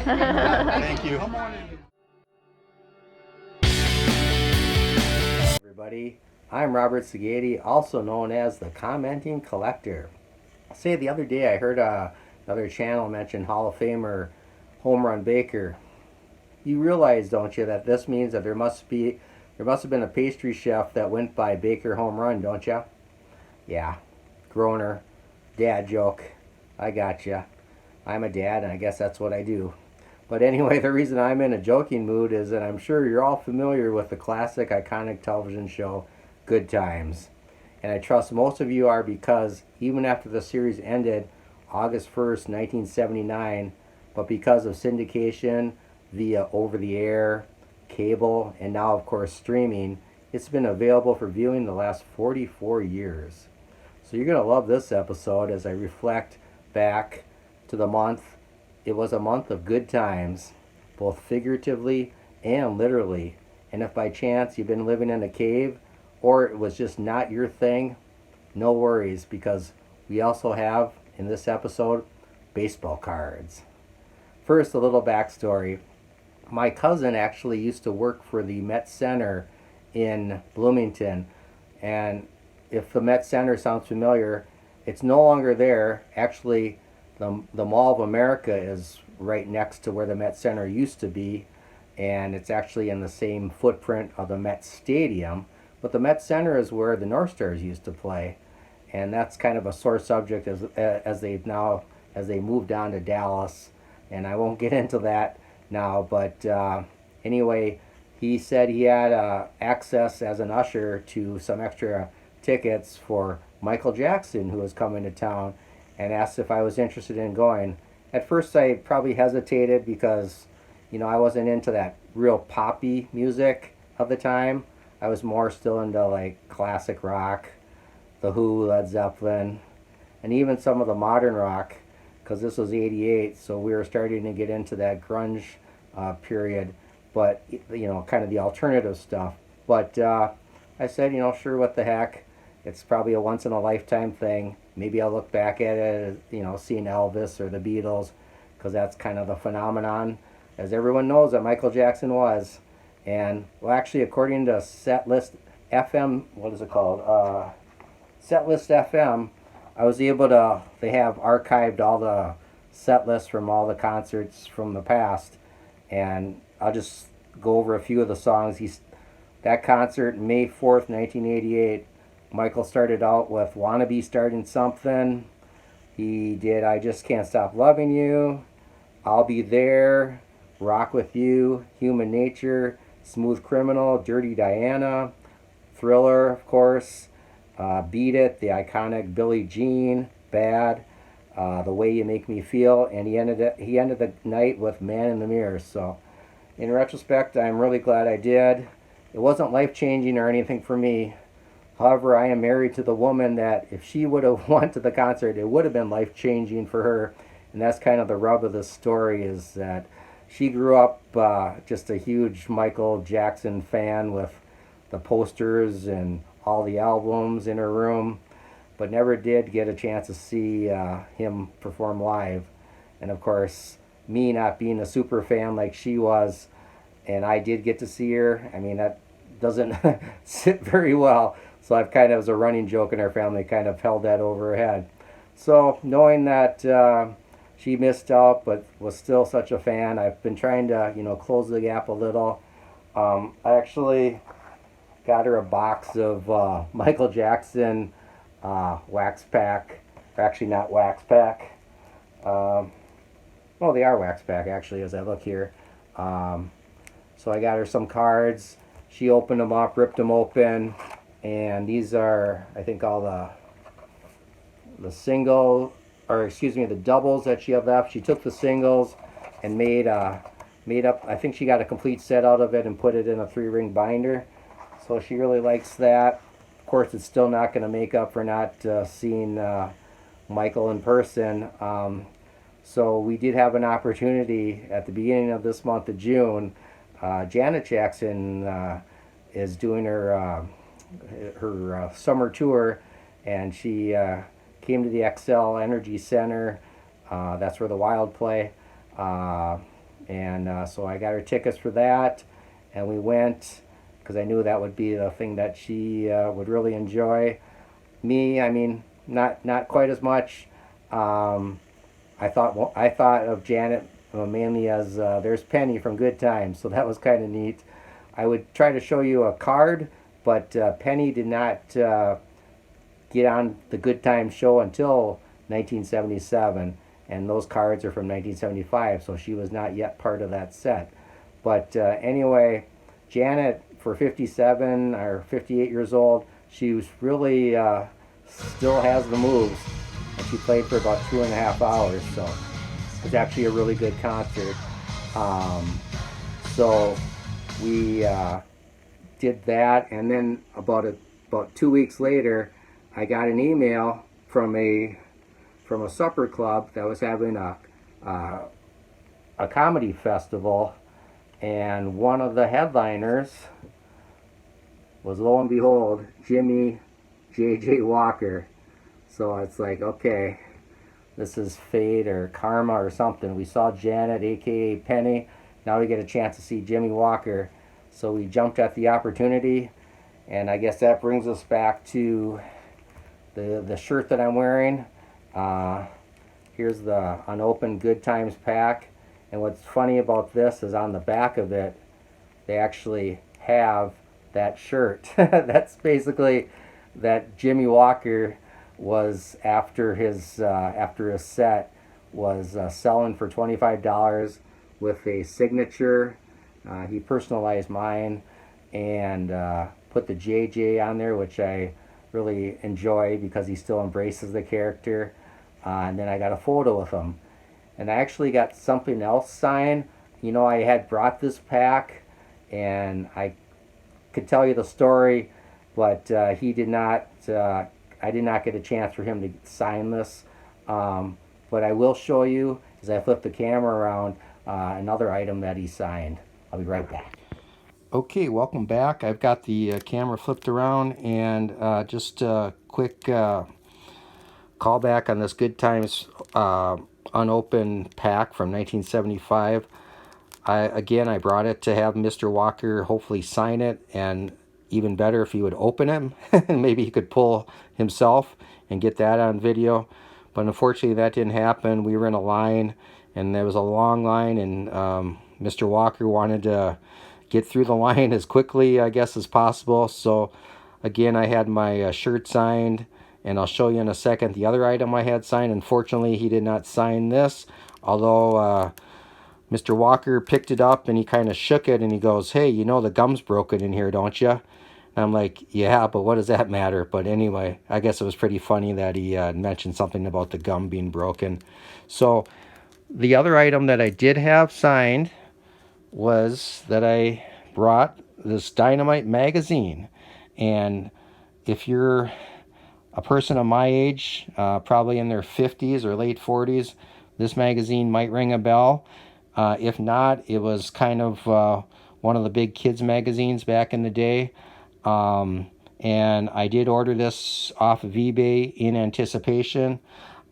Thank you. Everybody, I'm Robert Sagati, also known as the Commenting Collector. Say the other day I heard another channel mention Hall of Famer Home Run Baker. You realize, don't you, that this means that there must have been a pastry chef that went by Baker Home Run, don't you? Yeah, groaner, dad joke. I gotcha. I'm a dad, and I guess that's what I do. But anyway, the reason I'm in a joking mood is that I'm sure you're all familiar with the classic, iconic television show, Good Times. And I trust most of you are because even after the series ended August 1st, 1979, but because of syndication via over-the-air, cable, and now, of course, streaming, it's been available for viewing the last 44 years. So you're going to love this episode as I reflect back to the month. It was a month of good times, both figuratively and literally. And if by chance you've been living in a cave or it was just not your thing, no worries, because we also have, in this episode, baseball cards. First, a little backstory. My cousin actually used to work for the Met Center in Bloomington. And if the Met Center sounds familiar, it's no longer there. Actually, the Mall of America is right next to where the Met Center used to be, and it's actually in the same footprint of the Met Stadium. But the Met Center is where the North Stars used to play, and that's kind of a sore subject as they moved on to Dallas, and I won't get into that now. But anyway, he said he had access as an usher to some extra tickets for Michael Jackson, who was coming to town, and asked if I was interested in going. At first I probably hesitated because, I wasn't into that real poppy music of the time. I was more still into like classic rock, The Who, Led Zeppelin, and even some of the modern rock, because this was 88, so we were starting to get into that grunge period, but, kind of the alternative stuff. But I said, sure, what the heck. It's probably a once-in-a-lifetime thing. Maybe I'll look back at it as, seeing Elvis or the Beatles, because that's kind of the phenomenon, as everyone knows, that Michael Jackson was. And, well, actually, according to Setlist FM, what is it called? Setlist FM, I was able to, they have archived all the set lists from all the concerts from the past, and I'll just go over a few of the songs. That concert, May 4th, 1988, Michael started out with Wanna Be Starting Something. He did I Just Can't Stop Loving You, I'll Be There, Rock With You, Human Nature, Smooth Criminal, Dirty Diana, Thriller, of course, Beat It, the iconic Billie Jean, Bad, The Way You Make Me Feel, and he ended the night with Man in the Mirror. So in retrospect, I'm really glad I did. It wasn't life-changing or anything for me. However, I am married to the woman that if she would have went to the concert, it would have been life-changing for her. And that's kind of the rub of the story, is that she grew up just a huge Michael Jackson fan with the posters and all the albums in her room, but never did get a chance to see him perform live. And of course, me not being a super fan like she was, and I did get to see her, I mean, that doesn't sit very well. So I've kind of, as a running joke in our family, kind of held that over her head. So knowing that she missed out but was still such a fan, I've been trying to, close the gap a little. I actually got her a box of Michael Jackson wax pack, or actually not wax pack. Well, they are wax pack actually, as I look here. So I got her some cards. She opened them up, ripped them open, and these are, I think, all the the doubles that she had left. She took the singles and made up, I think she got a complete set out of it and put it in a 3-ring binder. So she really likes that. Of course, it's still not going to make up for not seeing Michael in person. So we did have an opportunity at the beginning of this month of June. Janet Jackson is doing her summer tour, and she came to the XL Energy Center. That's where the Wild play. And so I got her tickets for that, and we went because I knew that would be the thing that she would really enjoy. Me, I mean, not quite as much. Um, I thought of Janet mainly as there's Penny from Good Times, so that was kind of neat. I would try to show you a card, but Penny did not get on the Good Times show until 1977, and those cards are from 1975, so she was not yet part of that set. But anyway, Janet, for 57 or 58 years old, she was really still has the moves, and she played for about 2.5 hours, so it was actually a really good concert. Um, so we did that, and then about 2 weeks later, I got an email from a supper club that was having a comedy festival, and one of the headliners was, lo and behold, Jimmie J.J. Walker. So it's like, okay, this is fate or karma or something. We saw Janet, aka Penny. Now we get a chance to see Jimmie Walker. So we jumped at the opportunity, and I guess that brings us back to the shirt that I'm wearing. Uh, Here's the unopened Good Times pack. And what's funny about this is on the back of it, they actually have that shirt. That's basically that Jimmie Walker was after his set was selling for $25 with a signature. He personalized mine and put the JJ on there, which I really enjoy because he still embraces the character. And then I got a photo with him. And I actually got something else signed. You know, I had brought this pack, and I could tell you the story, but he did not. I did not get a chance for him to sign this. But I will show you as I flip the camera around another item that he signed. I'll be right back. Okay, welcome back. I've got the camera flipped around, and just a quick callback on this Good Times unopened pack from 1975. I brought it to have Mr. Walker hopefully sign it, and even better if he would open it, and maybe he could pull himself and get that on video. But unfortunately, that didn't happen. We were in a line, and there was a long line, and Mr. Walker wanted to get through the line as quickly, I guess, as possible. So again, I had my shirt signed, and I'll show you in a second the other item I had signed. Unfortunately, he did not sign this, although Mr. Walker picked it up and he kind of shook it and he goes, "Hey, you know the gum's broken in here, don't you?" And I'm like, "Yeah, but what does that matter?" But anyway, I guess it was pretty funny that he mentioned something about the gum being broken. So the other item that I did have signed was that I brought this Dynamite magazine. And if you're a person of my age, probably in their 50s or late 40s, this magazine might ring a bell. If not, it was kind of one of the big kids magazines back in the day. And I did order this off of eBay in anticipation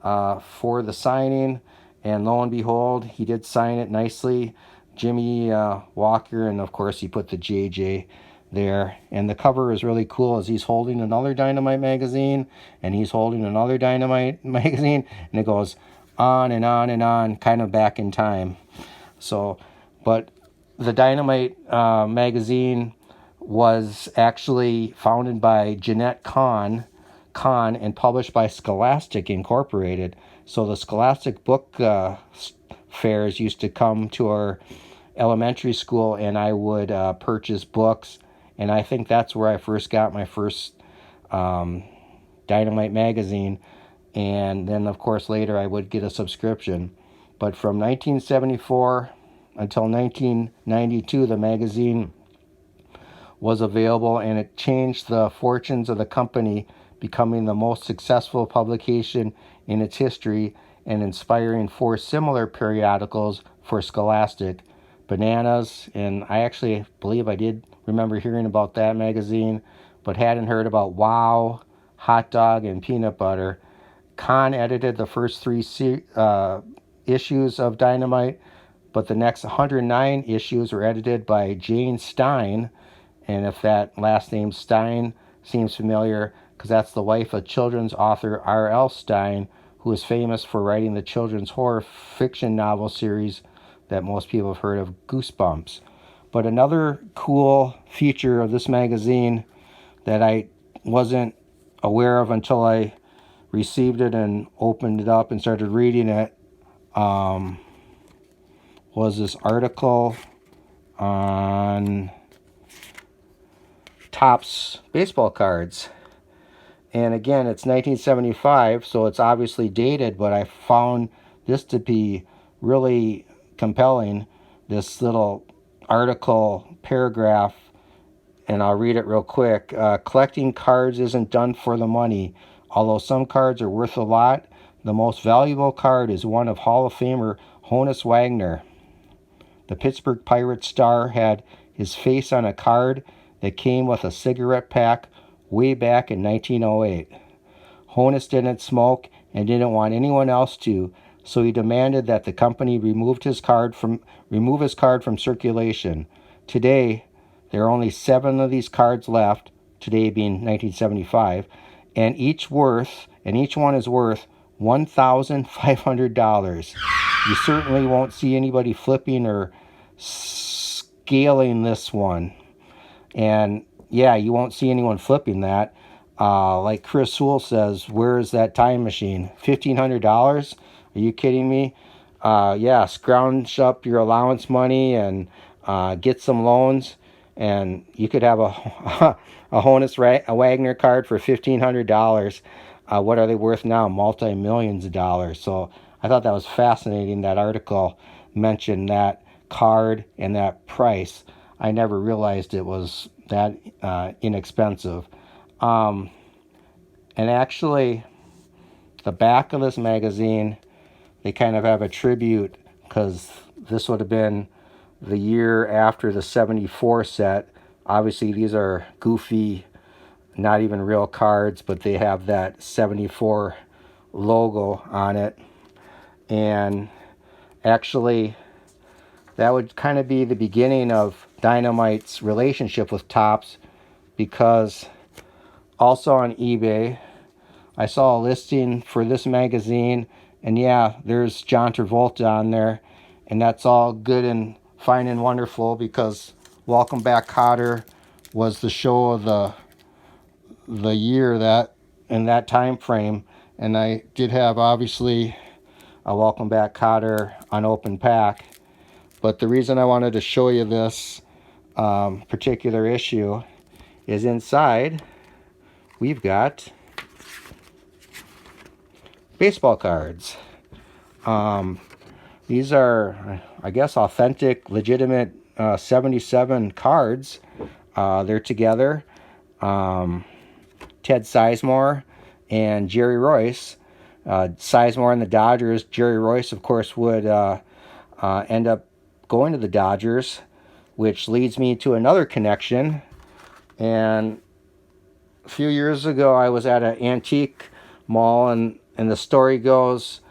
for the signing. And lo and behold, he did sign it nicely. Jimmie Walker, and of course he put the JJ there. And the cover is really cool as he's holding another Dynamite magazine, and he's holding another Dynamite magazine, and it goes on and on and on, kind of back in time. So, but the Dynamite magazine was actually founded by Jeanette Kahn, and published by Scholastic Incorporated. So the Scholastic book fairs used to come to our elementary school, and I would purchase books, and I think that's where I first got my first Dynamite magazine. And then, of course, later I would get a subscription. But from 1974 until 1992, the magazine was available, and it changed the fortunes of the company, becoming the most successful publication in its history and inspiring 4 similar periodicals for Scholastic: Bananas, and I actually believe I did remember hearing about that magazine, but hadn't heard about Wow, Hot Dog, and Peanut Butter. Kahn edited the first 3 issues of Dynamite, but the next 109 issues were edited by Jane Stein, and if that last name Stein seems familiar, because that's the wife of children's author R.L. Stein, who is famous for writing the children's horror fiction novel series that most people have heard of, Goosebumps. But another cool feature of this magazine that I wasn't aware of until I received it and opened it up and started reading it was this article on Topps baseball cards. And again, it's 1975, so it's obviously dated, but I found this to be really compelling. This little article paragraph, and I'll read it real quick. Collecting cards isn't done for the money. Although some cards are worth a lot, the most valuable card is one of Hall of Famer Honus Wagner. The Pittsburgh Pirates star had his face on a card that came with a cigarette pack way back in 1908. Honus didn't smoke and didn't want anyone else to, so he demanded that the company remove his card from circulation. Today, there are only 7 of these cards left, today being 1975, and each one is worth $1,500. You certainly won't see anybody flipping or scaling this one. And yeah, you won't see anyone flipping that. Like Chris Sewell says, where is that time machine? $1,500? Are you kidding me? Yeah, scrounge up your allowance money and get some loans, and you could have a Honus Wagner card for $1,500. What are they worth now? Multi-millions of dollars. So I thought that was fascinating. That article mentioned that card and that price. I never realized it was that inexpensive. And actually, the back of this magazine, they kind of have a tribute, because this would have been the year after the 74 set. Obviously, these are goofy, not even real cards, but they have that 74 logo on it. And actually, that would kind of be the beginning of Dynamite's relationship with Topps, because also on eBay, I saw a listing for this magazine, and yeah, there's John Travolta on there, and that's all good and fine and wonderful, because Welcome Back, Kotter was the show of the year that in that time frame, and I did have obviously a Welcome Back, Kotter unopened pack. But the reason I wanted to show you this particular issue is inside we've got baseball cards. These are, I guess, authentic, legitimate 77 cards. They're together. Ted Sizemore and Jerry Royce. Sizemore and the Dodgers. Jerry Royce, of course, would end up going to the Dodgers, which leads me to another connection. And a few years ago, I was at an antique mall, and the story goes,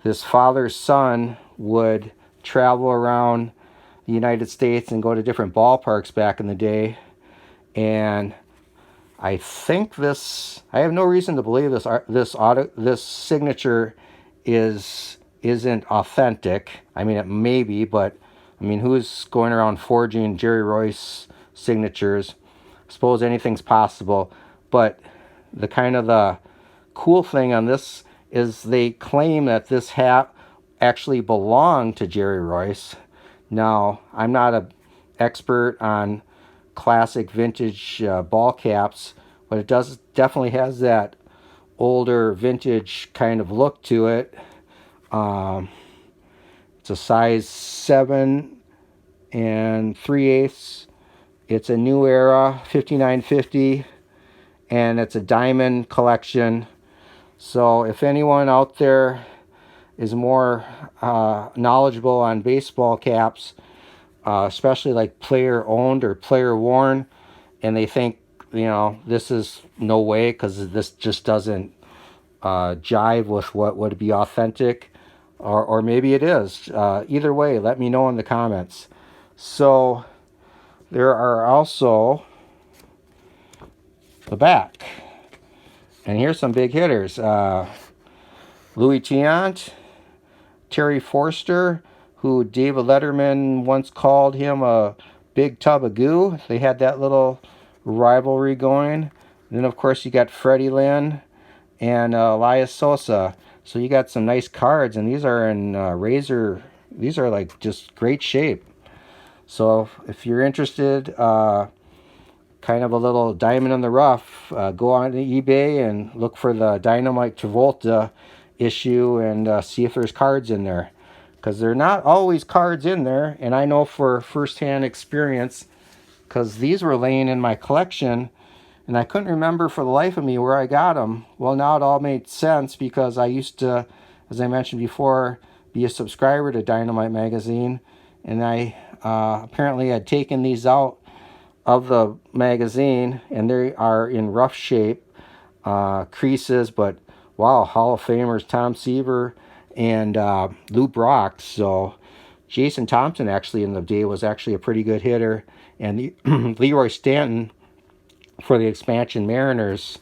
his father's son would travel around the United States and go to different ballparks back in the day. And I think this, I have no reason to believe this signature isn't authentic. I mean, it may be, but I mean, who's going around forging Jerry Royce signatures? I suppose anything's possible. But the kind of the cool thing on this is they claim that this hat actually belonged to Jerry Royce. Now, I'm not an expert on classic vintage ball caps, but it definitely has that older vintage kind of look to it. It's a size 7 3/8. It's a new era 5950, and it's a diamond collection. So if anyone out there is more knowledgeable on baseball caps, especially like player owned or player worn, and they think, this is no way because this just doesn't jive with what would be authentic, or maybe it is. Either way, let me know in the comments. So there are also the back. And here's some big hitters. Louis Tiant, Terry Forster, who David Letterman once called him a big tub of goo. They had that little rivalry going. And then, of course, you got Freddie Lynn and Elias Sosa. So you got some nice cards, and these are in razor. These are like just great shape. So if you're interested, kind of a little diamond in the rough, go on to eBay and look for the Dynamite Travolta issue and see if there's cards in there, because they're not always cards in there. And I know for firsthand experience, because these were laying in my collection and I couldn't remember for the life of me where I got them. Well, now it all made sense, because I used to, as I mentioned before, be a subscriber to Dynamite magazine, and I apparently had taken these out of the magazine, and they are in rough shape, creases, but wow, Hall of Famers Tom Seaver and Lou Brock. So Jason Thompson actually in the day was actually a pretty good hitter, and Leroy Stanton for the expansion Mariners,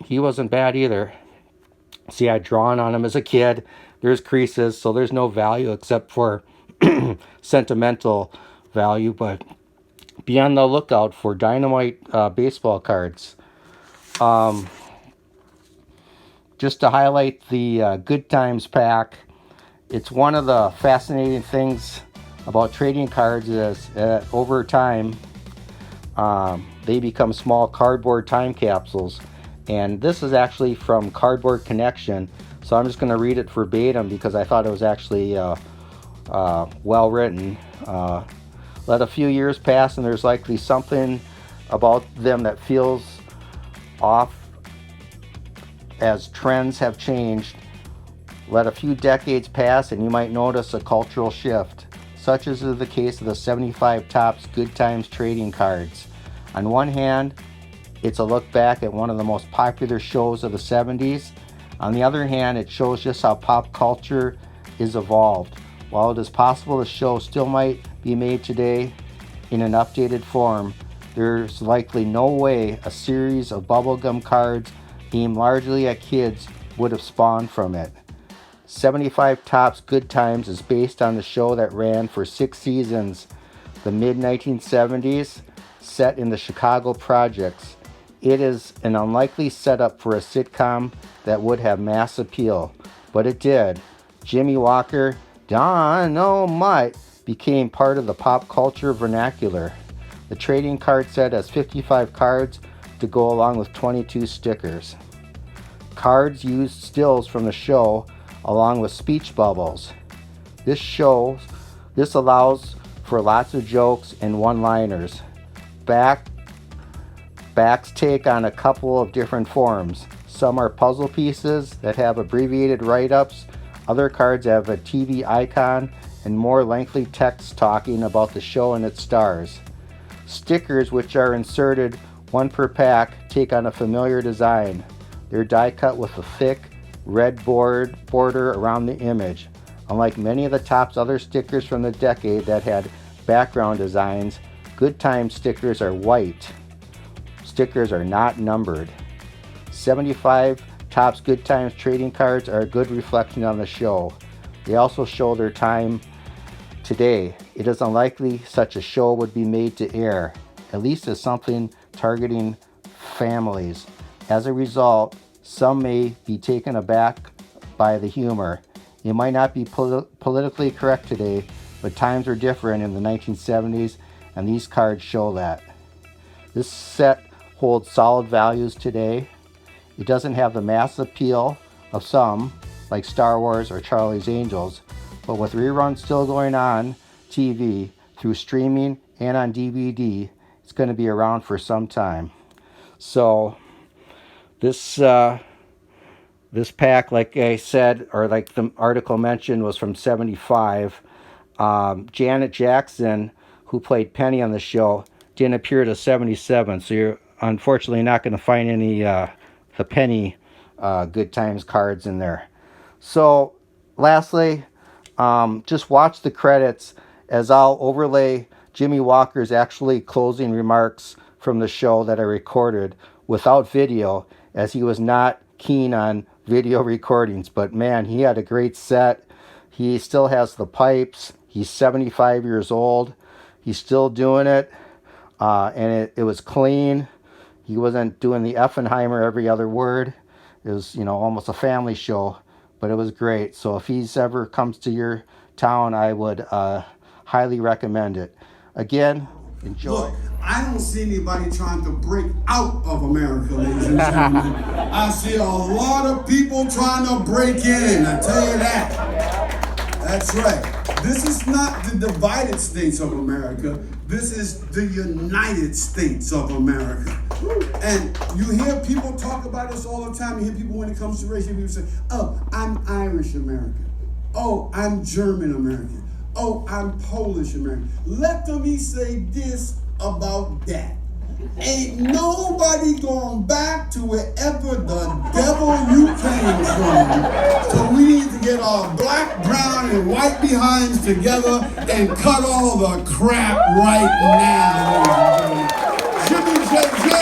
he wasn't bad either. See, I'd drawn on him as a kid. There's creases, so there's no value except for sentimental value, but be on the lookout for Dynamite baseball cards. Just to highlight the Good Times pack, it's one of the fascinating things about trading cards is over time they become small cardboard time capsules. And this is actually from Cardboard Connection, so I'm just going to read it verbatim because I thought it was actually well written. Let a few years pass and there's likely something about them that feels off as trends have changed. Let a few decades pass and you might notice a cultural shift. Such is the case of the 75 Topps Good Times trading cards. On one hand, it's a look back at one of the most popular shows of the 70s. On the other hand, it shows just how pop culture is evolved. While it is possible the show still might be made today in an updated form, there's likely no way a series of bubblegum cards aimed largely at kids would have spawned from it. 75 Topps Good Times is based on the show that ran for 6 seasons, the mid-1970s, set in the Chicago projects. It is an unlikely setup for a sitcom that would have mass appeal, but it did. Jimmie Walker, Dynamite, became part of the pop culture vernacular. The trading card set has 55 cards to go along with 22 stickers. Cards used stills from the show along with speech bubbles. This allows for lots of jokes and one-liners. Backs take on a couple of different forms. Some are puzzle pieces that have abbreviated write-ups. Other cards have a TV icon and more lengthy text talking about the show and its stars. Stickers, which are inserted one per pack, take on a familiar design. They're die cut with a thick red border around the image. Unlike many of the Topps other stickers from the decade that had background designs, Good Times stickers are white. Stickers are not numbered. 75 Topps Good Times trading cards are a good reflection on the show. They also show their time today. It is unlikely such a show would be made to air, at least as something targeting families. As a result, some may be taken aback by the humor. It might not be politically correct today, but times were different in the 1970s, and these cards show that. This set holds solid values today. It doesn't have the mass appeal of some, like Star Wars or Charlie's Angels, but with reruns still going on TV, through streaming, and on DVD, it's going to be around for some time. So this pack, like I said, or like the article mentioned, was from 75. Janet Jackson, who played Penny on the show, didn't appear to 77, so you're unfortunately not going to find any the Penny Good Times cards in there. So lastly, just watch the credits as I'll overlay Jimmie Walker's actually closing remarks from the show that I recorded without video, as he was not keen on video recordings. But man, he had a great set. He still has the pipes. He's 75 years old. He's still doing it. And it was clean. He wasn't doing the Effenheimer every other word. It was, almost a family show, but it was great. So if he's ever comes to your town, I would highly recommend it. Again, enjoy. Look, I don't see anybody trying to break out of America, ladies and gentlemen. I see a lot of people trying to break in, I tell you that. That's right. This is not the divided states of America. This is the United States of America. And you hear people talk about this all the time. You hear people, when it comes to race, you hear people say, oh, I'm Irish American. Oh, I'm German American. Oh, I'm Polish American. Let me say this about that. Ain't nobody going back to wherever the devil you came from. So we need to get our black, brown, and white behinds together and cut all the crap right now, ladies and gentlemen. Jimmie J.